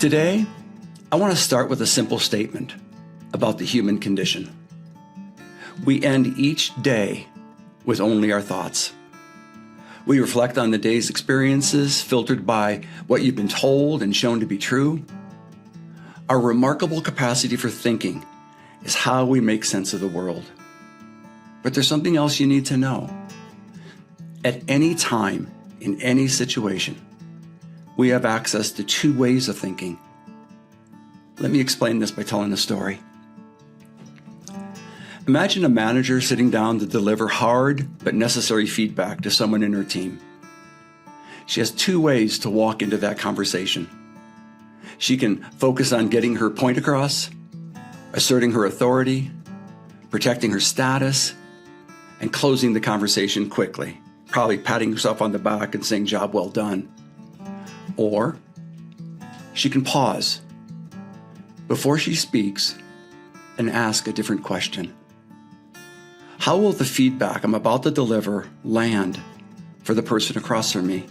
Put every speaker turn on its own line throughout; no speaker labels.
Today, I want to start with a simple statement about the human condition. We end each day with only our thoughts. We reflect on the day's experiences, filtered by what you've been told and shown to be true. Our remarkable capacity for thinking is how we make sense of the world. But there's something else you need to know. At any time, in any situation, we have access to two ways of thinking. Let me explain this by telling a story. Imagine a manager sitting down to deliver hard but necessary feedback to someone in her team. She has two ways to walk into that conversation. She can focus on getting her point across, asserting her authority, protecting her status, and closing the conversation quickly, probably patting herself on the back and saying, "Job well done." Or she can pause before she speaks and ask a different question. How will the feedback I'm about to deliver land for the person across from me?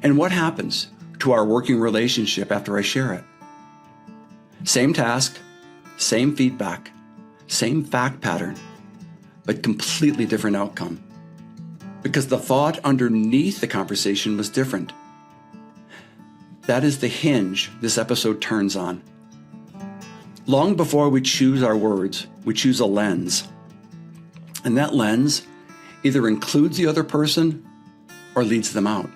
And what happens to our working relationship after I share it? Same task, same feedback, same fact pattern, but completely different outcome. Because the thought underneath the conversation was different. That is the hinge this episode turns on. Long before we choose our words, we choose a lens. And that lens either includes the other person or leads them out.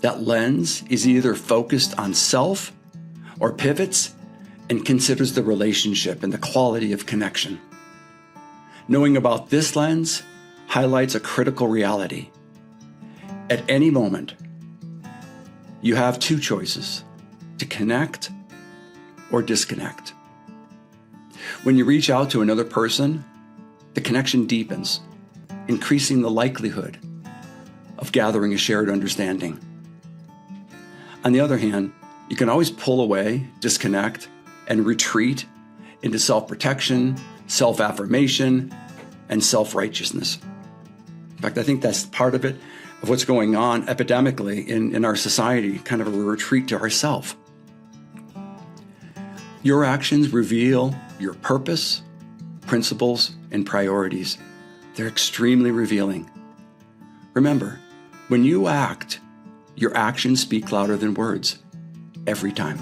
That lens is either focused on self or pivots and considers the relationship and the quality of connection. Knowing about this lens highlights a critical reality. At any moment, you have two choices: to connect or disconnect. When you reach out to another person, the connection deepens, increasing the likelihood of gathering a shared understanding. On the other hand, you can always pull away, disconnect, and retreat into self-protection, self-affirmation, and self-righteousness. In fact, I think that's part of it, of what's going on epidemically in our society, kind of a retreat to ourself. Your actions reveal your purpose, principles, and priorities. They're extremely revealing. Remember, when you act, your actions speak louder than words, every time.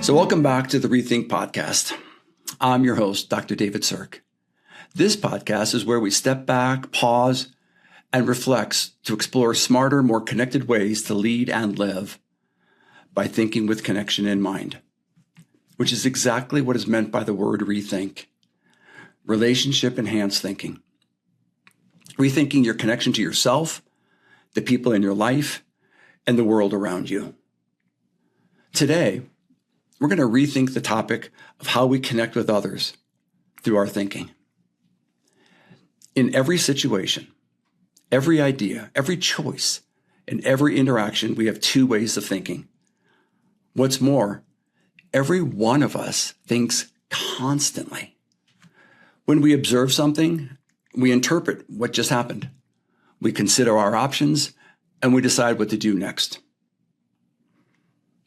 So welcome back to the Rethink Podcast. I'm your host, Dr. David Zierk. This podcast is where we step back, pause, and reflect to explore smarter, more connected ways to lead and live by thinking with connection in mind, which is exactly what is meant by the word rethink. Relationship-enhanced thinking. Rethinking your connection to yourself, the people in your life, and the world around you. Today, we're going to rethink the topic of how we connect with others through our thinking. In every situation, every idea, every choice, and every interaction, we have two ways of thinking. What's more, every one of us thinks constantly. When we observe something, we interpret what just happened. We consider our options, and we decide what to do next.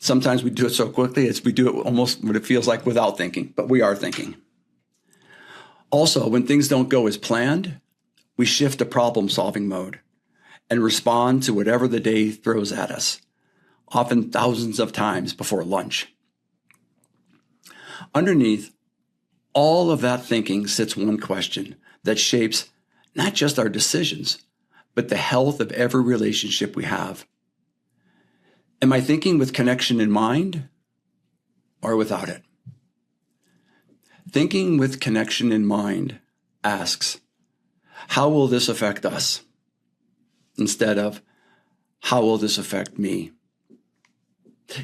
Sometimes we do it so quickly as we do it almost what it feels like without thinking, but we are thinking. Also, when things don't go as planned, we shift to problem-solving mode and respond to whatever the day throws at us, often thousands of times before lunch. Underneath all of that thinking sits one question that shapes not just our decisions, but the health of every relationship we have. Am I thinking with connection in mind or without it? Thinking with connection in mind asks, how will this affect us? Instead of, how will this affect me?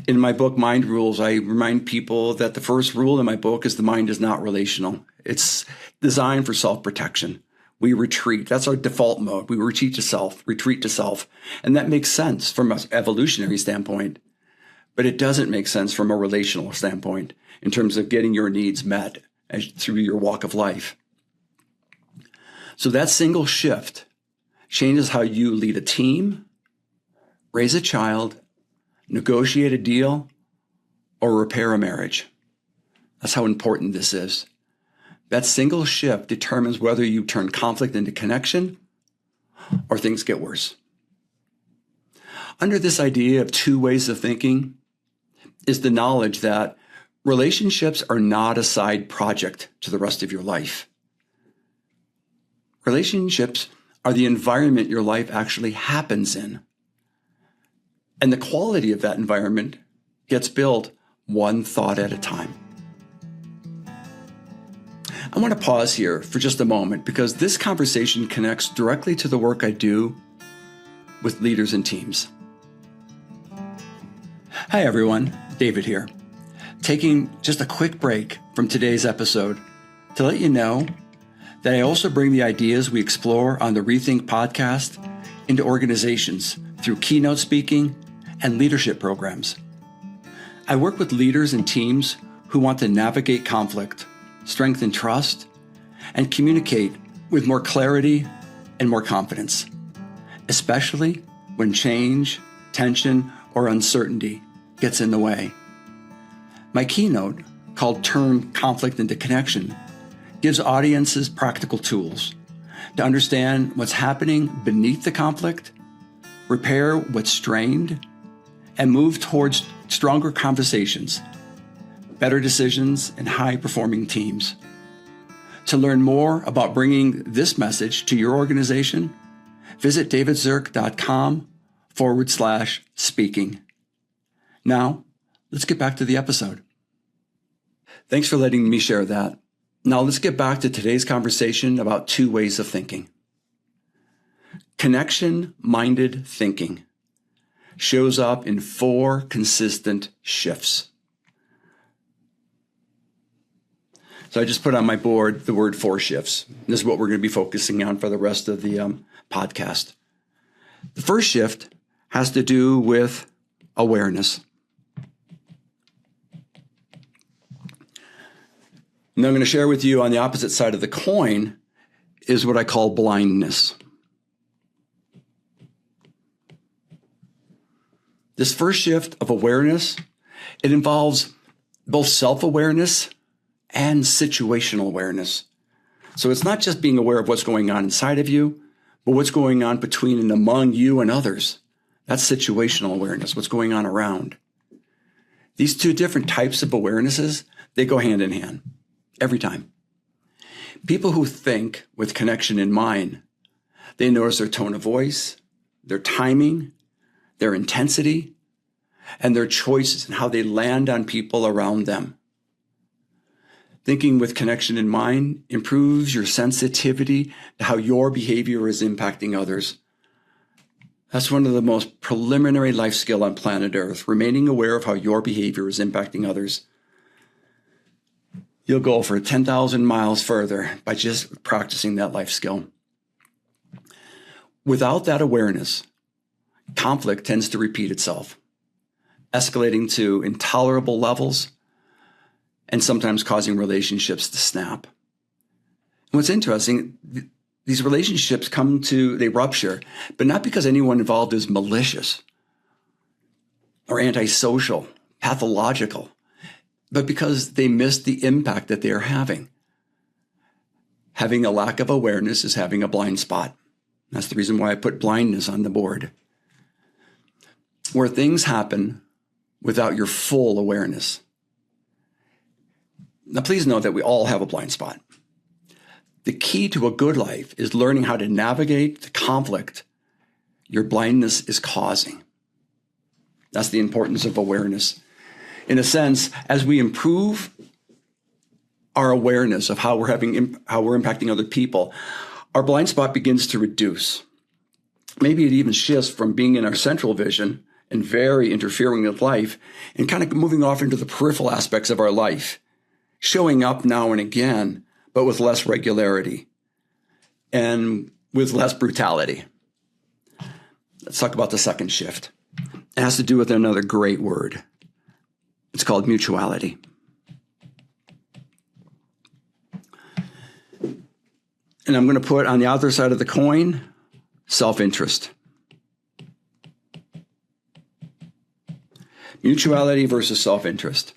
In my book, Mind Rules, I remind people that the first rule in my book is the mind is not relational. It's designed for self-protection. We retreat. That's our default mode. We retreat to self. And that makes sense from an evolutionary standpoint, but it doesn't make sense from a relational standpoint in terms of getting your needs met through your walk of life. So that single shift changes how you lead a team, raise a child, negotiate a deal, or repair a marriage. That's how important this is. That single shift determines whether you turn conflict into connection or things get worse. Under this idea of two ways of thinking is the knowledge that relationships are not a side project to the rest of your life. Relationships are the environment your life actually happens in. And the quality of that environment gets built one thought at a time. I want to pause here for just a moment because this conversation connects directly to the work I do with leaders and teams. Hi everyone, David here. Taking just a quick break from today's episode to let you know that I also bring the ideas we explore on the Rethink podcast into organizations through keynote speaking and leadership programs. I work with leaders and teams who want to navigate conflict, strengthen trust, and communicate with more clarity and more confidence, especially when change, tension, or uncertainty gets in the way. My keynote, called Turn Conflict into Connection, gives audiences practical tools to understand what's happening beneath the conflict, repair what's strained, and move towards stronger conversations, better decisions, and high-performing teams. To learn more about bringing this message to your organization, visit davidzierk.com/speaking. Now, let's get back to the episode. Thanks for letting me share that. Now let's get back to today's conversation about two ways of thinking. Connection-minded thinking shows up in 4 consistent shifts. So I just put on my board the word 4 shifts. This is what we're going to be focusing on for the rest of the podcast. The first shift has to do with awareness. And I'm going to share with you on the opposite side of the coin is what I call blindness. This first shift of awareness, it involves both self-awareness and situational awareness. So it's not just being aware of what's going on inside of you, but what's going on between and among you and others. That's situational awareness, what's going on around. These two different types of awarenesses, they go hand in hand. Every time. People who think with connection in mind, they notice their tone of voice, their timing, their intensity, and their choices and how they land on people around them. Thinking with connection in mind improves your sensitivity to how your behavior is impacting others. That's one of the most preliminary life skills on planet Earth, remaining aware of how your behavior is impacting others. You'll go for 10,000 miles further by just practicing that life skill. Without that awareness, conflict tends to repeat itself, escalating to intolerable levels and sometimes causing relationships to snap. And what's interesting, these relationships they rupture, but not because anyone involved is malicious or antisocial, pathological, but because they miss the impact that they are having. Having a lack of awareness is having a blind spot. That's the reason why I put blindness on the board. Where things happen without your full awareness. Now, please know that we all have a blind spot. The key to a good life is learning how to navigate the conflict your blindness is causing. That's the importance of awareness. In a sense, as we improve our awareness of how we're impacting other people, our blind spot begins to reduce. Maybe it even shifts from being in our central vision and very interfering with life and kind of moving off into the peripheral aspects of our life, showing up now and again, but with less regularity and with less brutality. Let's talk about the second shift. It has to do with another great word. It's called mutuality. And I'm going to put on the other side of the coin, self-interest. Mutuality versus self-interest.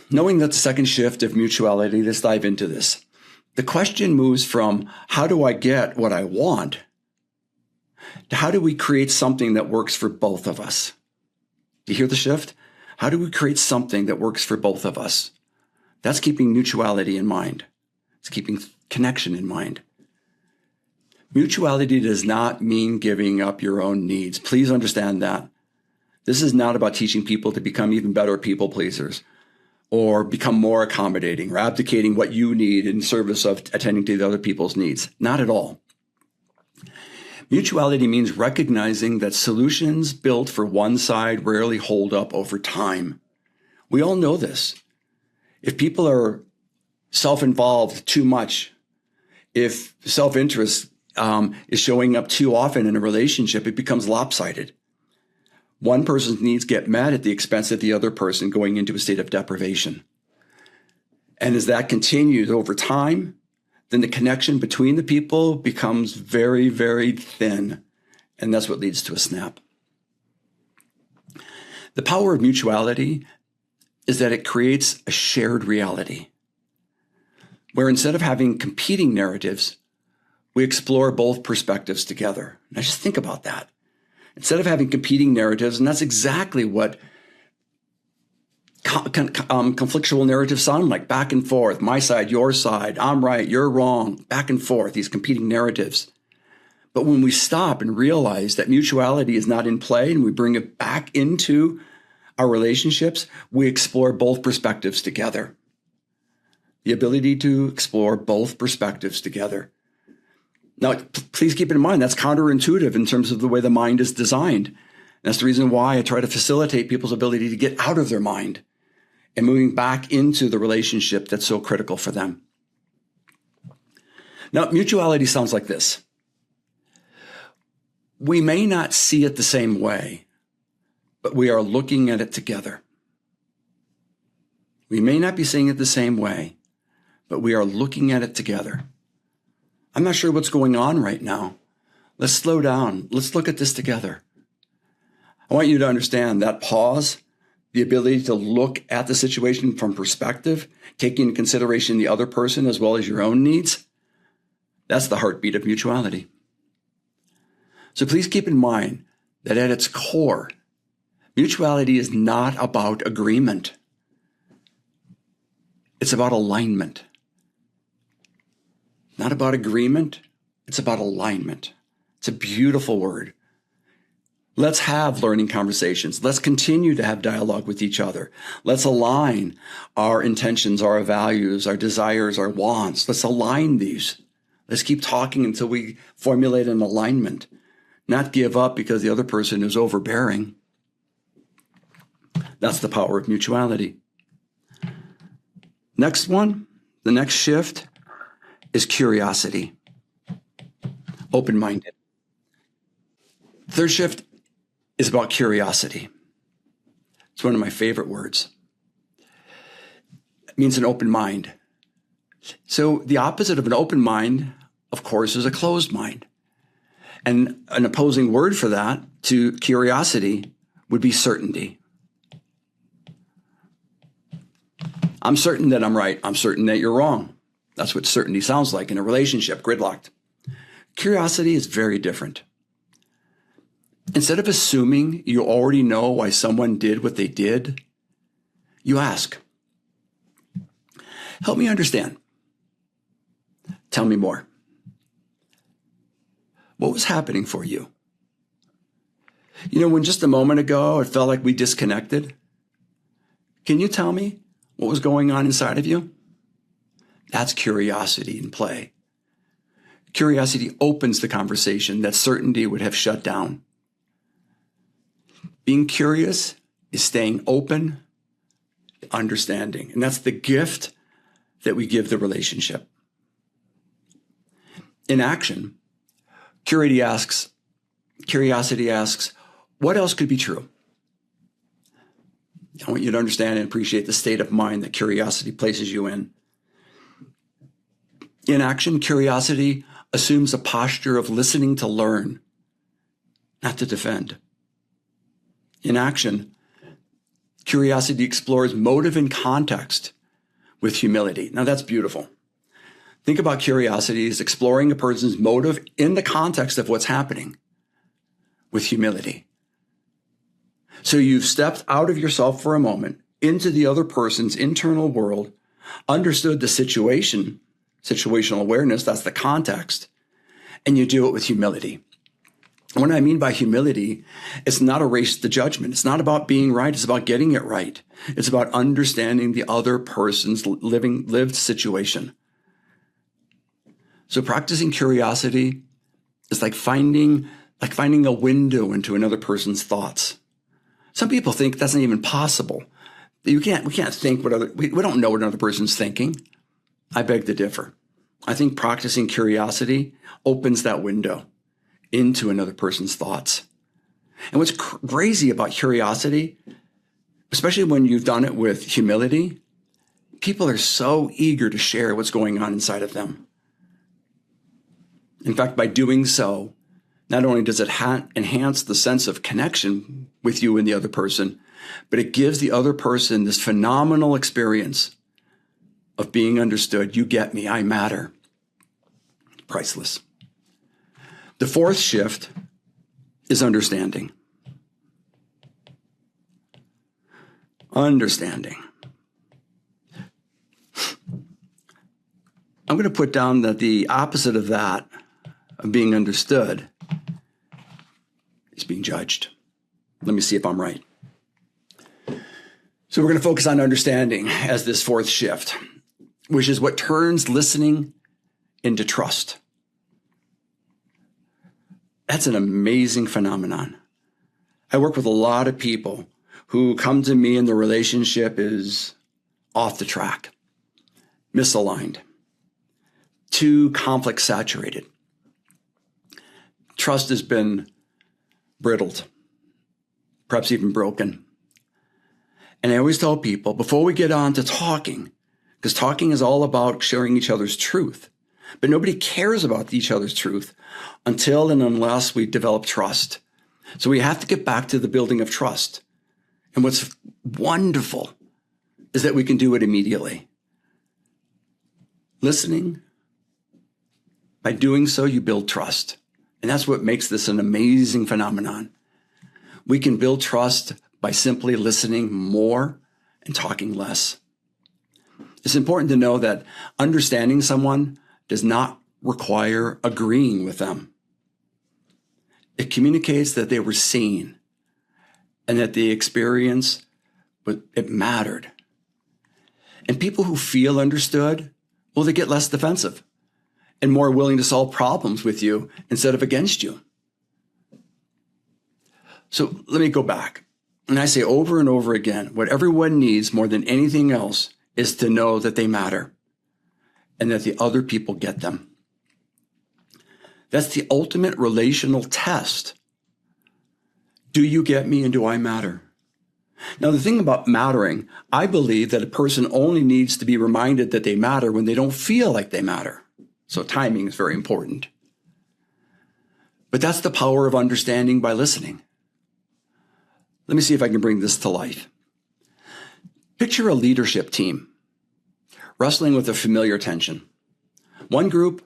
Knowing that the second shift of mutuality, let's dive into this. The question moves from how do I get what I want to how do we create something that works for both of us? Do you hear the shift? How do we create something that works for both of us? That's keeping mutuality in mind. It's keeping connection in mind. Mutuality does not mean giving up your own needs. Please understand that. This is not about teaching people to become even better people pleasers or become more accommodating or abdicating what you need in service of attending to the other people's needs. Not at all. Mutuality means recognizing that solutions built for one side rarely hold up over time. We all know this. If people are self-involved too much, if self-interest is showing up too often in a relationship, it becomes lopsided. One person's needs get met at the expense of the other person going into a state of deprivation. And as that continues over time, then the connection between the people becomes very, very thin. And that's what leads to a snap. The power of mutuality is that it creates a shared reality, where instead of having competing narratives, we explore both perspectives together. Now just think about that. Instead of having competing narratives, and that's exactly what conflictual narratives sound like, back and forth, my side, your side, I'm right, you're wrong, back and forth, these competing narratives. But when we stop and realize that mutuality is not in play and we bring it back into our relationships, we explore both perspectives together. The ability to explore both perspectives together. Now, please keep in mind, that's counterintuitive in terms of the way the mind is designed. That's the reason why I try to facilitate people's ability to get out of their mind and moving back into the relationship that's so critical for them. Now, mutuality sounds like this. We may not see it the same way, but we are looking at it together. We may not be seeing it the same way, but we are looking at it together. I'm not sure what's going on right now. Let's slow down. Let's look at this together. I want you to understand that pause, the ability to look at the situation from perspective, taking into consideration the other person as well as your own needs, that's the heartbeat of mutuality. So please keep in mind that at its core, mutuality is not about agreement. It's about alignment. Not about agreement, it's about alignment. It's a beautiful word. Let's have learning conversations. Let's continue to have dialogue with each other. Let's align our intentions, our values, our desires, our wants. Let's align these. Let's keep talking until we formulate an alignment, not give up because the other person is overbearing. That's the power of mutuality. Next one, the next shift is curiosity, open-minded. Third shift is about curiosity. It's one of my favorite words. It means an open mind. So the opposite of an open mind, of course, is a closed mind. And an opposing word for that to curiosity would be certainty. I'm certain that I'm right. I'm certain that you're wrong. That's what certainty sounds like in a relationship, gridlocked. Curiosity is very different. Instead of assuming you already know why someone did what they did, you ask, help me understand. Tell me more. What was happening for you? You know, when just a moment ago it felt like we disconnected, can you tell me what was going on inside of you? That's curiosity in play. Curiosity opens the conversation that certainty would have shut down. Being curious is staying open, understanding. And that's the gift that we give the relationship. In action, curiosity asks, what else could be true? I want you to understand and appreciate the state of mind that curiosity places you in. In action, curiosity assumes a posture of listening to learn, not to defend. In action, curiosity explores motive and context with humility. Now that's beautiful. Think about curiosity as exploring a person's motive in the context of what's happening with humility. So you've stepped out of yourself for a moment into the other person's internal world, understood the situation, situational awareness, that's the context, and you do it with humility. What I mean by humility, it's not a race to judgment. It's not about being right. It's about getting it right. It's about understanding the other person's lived situation. So practicing curiosity is like finding a window into another person's thoughts. Some people think that's not even possible. We can't think we don't know what another person's thinking. I beg to differ. I think practicing curiosity opens that window into another person's thoughts. And what's crazy about curiosity, especially when you've done it with humility, people are so eager to share what's going on inside of them. In fact, by doing so, not only does it enhance the sense of connection with you and the other person, but it gives the other person this phenomenal experience of being understood. You get me, I matter. Priceless. The fourth shift is understanding. Understanding. I'm going to put down that the opposite of that, of being understood, is being judged. Let me see if I'm right. So we're going to focus on understanding as this fourth shift, which is what turns listening into trust. That's an amazing phenomenon. I work with a lot of people who come to me and the relationship is off the track, misaligned, too conflict saturated. Trust has been brittled, perhaps even broken. And I always tell people before we get on to talking, because talking is all about sharing each other's truth, but nobody cares about each other's truth until and unless we develop trust. So we have to get back to the building of trust. And what's wonderful is that we can do it immediately. Listening, by doing so, you build trust. And that's what makes this an amazing phenomenon. We can build trust by simply listening more and talking less. It's important to know that understanding someone does not require agreeing with them. It communicates that they were seen and that the experience, it mattered. And people who feel understood, well, they get less defensive and more willing to solve problems with you instead of against you. So let me go back. And I say over and over again, what everyone needs more than anything else is to know that they matter and that the other people get them. That's the ultimate relational test. Do you get me and do I matter? Now, the thing about mattering, I believe that a person only needs to be reminded that they matter when they don't feel like they matter. So timing is very important. But that's the power of understanding by listening. Let me see if I can bring this to life. Picture a leadership team wrestling with a familiar tension. One group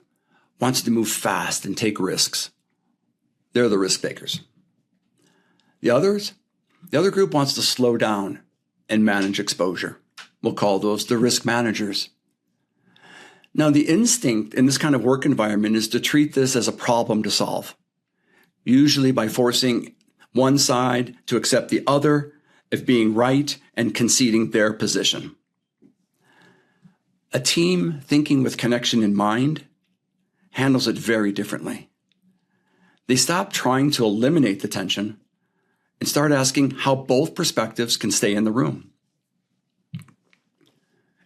wants to move fast and take risks. They're the risk takers. The other group wants to slow down and manage exposure. We'll call those the risk managers. Now, the instinct in this kind of work environment is to treat this as a problem to solve, usually by forcing one side to accept the other as being right and conceding their position. A team thinking with connection in mind handles it very differently. They stop trying to eliminate the tension and start asking how both perspectives can stay in the room.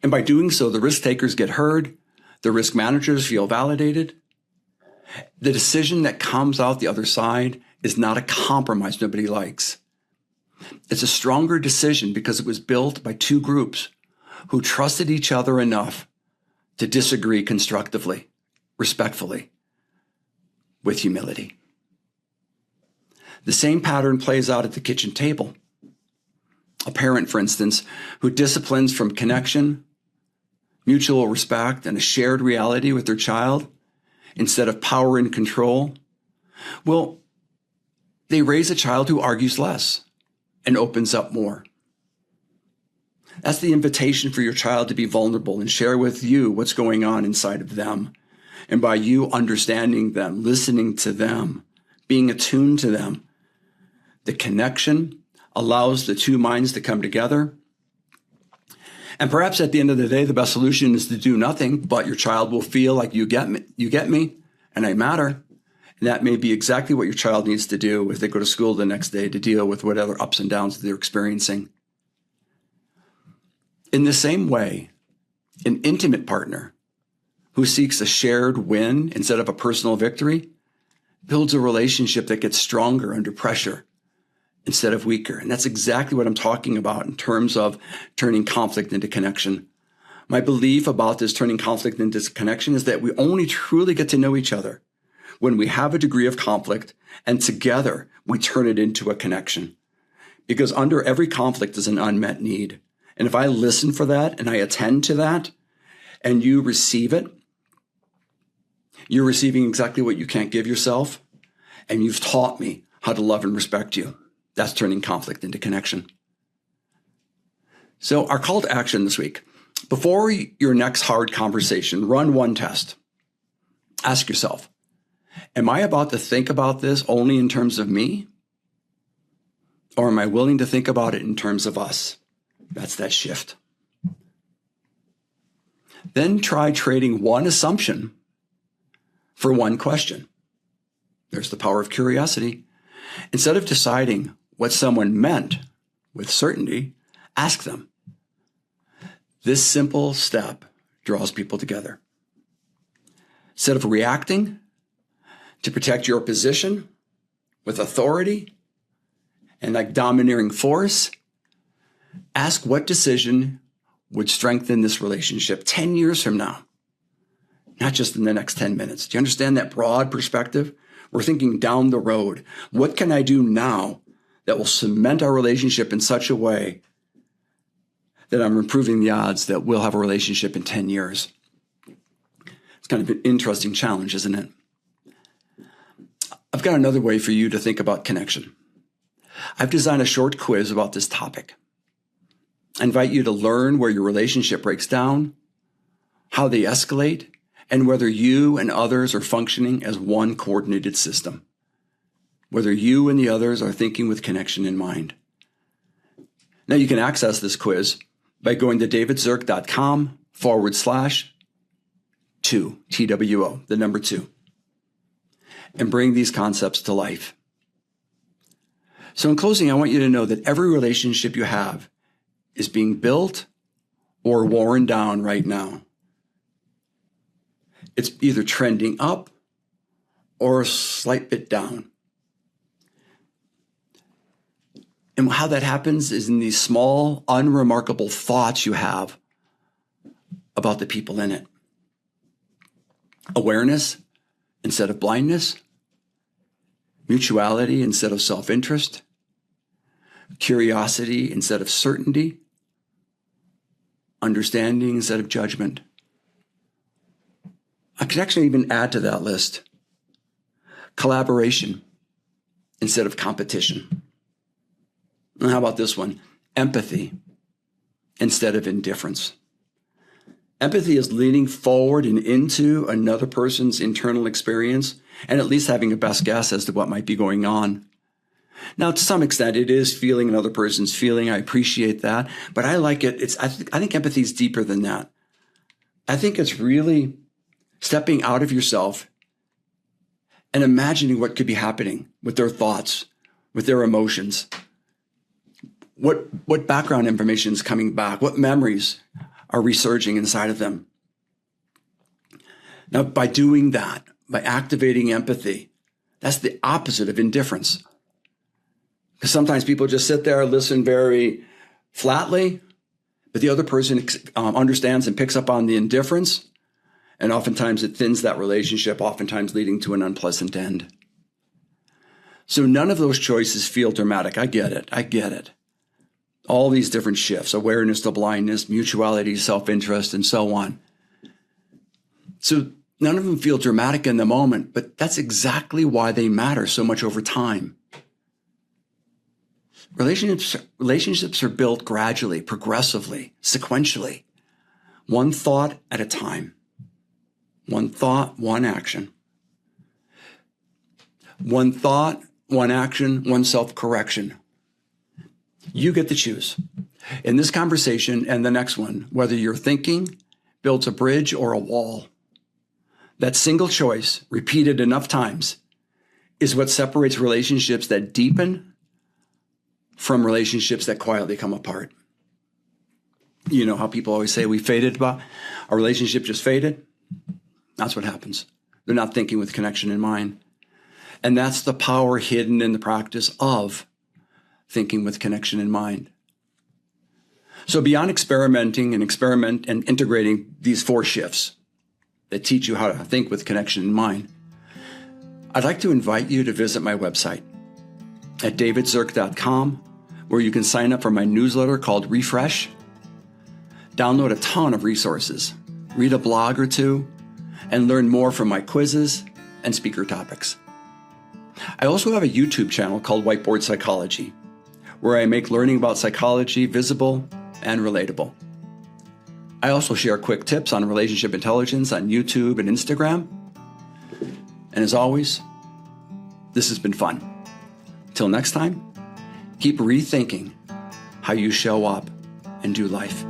And by doing so, the risk takers get heard, the risk managers feel validated. The decision that comes out the other side is not a compromise nobody likes. It's a stronger decision because it was built by two groups who trusted each other enough to disagree constructively, respectfully, with humility. The same pattern plays out at the kitchen table. A parent, for instance, who disciplines from connection, mutual respect, and a shared reality with their child instead of power and control, well, they raise a child who argues less and opens up more. That's the invitation for your child to be vulnerable and share with you what's going on inside of them. And by you understanding them, listening to them, being attuned to them, the connection allows the two minds to come together. And perhaps at the end of the day, the best solution is to do nothing, but your child will feel like you get me, and I matter. And that may be exactly what your child needs to do if they go to school the next day to deal with whatever ups and downs they're experiencing. In the same way, an intimate partner who seeks a shared win instead of a personal victory builds a relationship that gets stronger under pressure instead of weaker. And that's exactly what I'm talking about in terms of turning conflict into connection. My belief about this turning conflict into connection is that we only truly get to know each other when we have a degree of conflict and together we turn it into a connection. Because under every conflict is an unmet need. And if I listen for that and I attend to that and you receive it, you're receiving exactly what you can't give yourself. And you've taught me how to love and respect you. That's turning conflict into connection. So our call to action this week, before your next hard conversation, run one test. Ask yourself, am I about to think about this only in terms of me? Or am I willing to think about it in terms of us? That's that shift. Then try trading one assumption for one question. There's the power of curiosity. Instead of deciding what someone meant with certainty, ask them. This simple step draws people together. Instead of reacting to protect your position with authority and like domineering force, ask what decision would strengthen this relationship 10 years from now, not just in the next 10 minutes. Do you understand that broad perspective? We're thinking down the road. What can I do now that will cement our relationship in such a way that I'm improving the odds that we'll have a relationship in 10 years? It's kind of an interesting challenge, isn't it? I've got another way for you to think about connection. I've designed a short quiz about this topic. I invite you to learn where your relationship breaks down, how they escalate, and whether you and others are functioning as one coordinated system. Whether you and the others are thinking with connection in mind. Now you can access this quiz by going to davidzierk.com/2, TWO, the number 2, and bring these concepts to life. So in closing, I want you to know that every relationship you have is being built or worn down right now. It's either trending up or a slight bit down. And how that happens is in these small, unremarkable thoughts you have about the people in it. Awareness instead of blindness. Mutuality instead of self-interest. Curiosity instead of certainty. Understanding instead of judgment. I could actually even add to that list collaboration instead of competition. And how about this one? Empathy instead of indifference. Empathy is leaning forward and into another person's internal experience and at least having a best guess as to what might be going on. Now, to some extent, it is feeling another person's feeling. I appreciate that, but I like it. I think empathy is deeper than that. I think it's really stepping out of yourself and imagining what could be happening with their thoughts, with their emotions. What background information is coming back? What memories are resurging inside of them? Now, by doing that, by activating empathy, that's the opposite of indifference. Because sometimes people just sit there, listen very flatly, but the other person understands and picks up on the indifference. And oftentimes it thins that relationship, oftentimes leading to an unpleasant end. So none of those choices feel dramatic. I get it. All these different shifts, awareness to blindness, mutuality, self-interest, and so on. So none of them feel dramatic in the moment, but that's exactly why they matter so much over time. Relationships are built gradually, progressively, sequentially, one thought at a time. One thought, one action. One thought, one action, one self-correction. You get to choose. In this conversation and the next one, whether your thinking builds a bridge or a wall, that single choice, repeated enough times, is what separates relationships that deepen from relationships that quietly come apart. You know how people always say we faded, but our relationship just faded? That's what happens. They're not thinking with connection in mind. And that's the power hidden in the practice of thinking with connection in mind. So beyond experimenting and integrating these 4 shifts that teach you how to think with connection in mind, I'd like to invite you to visit my website at davidzierk.com, where you can sign up for my newsletter called Refresh, download a ton of resources, read a blog or 2, and learn more from my quizzes and speaker topics. I also have a YouTube channel called Whiteboard Psychology, where I make learning about psychology visible and relatable. I also share quick tips on relationship intelligence on YouTube and Instagram. And as always, this has been fun. Till next time, keep rethinking how you show up and do life.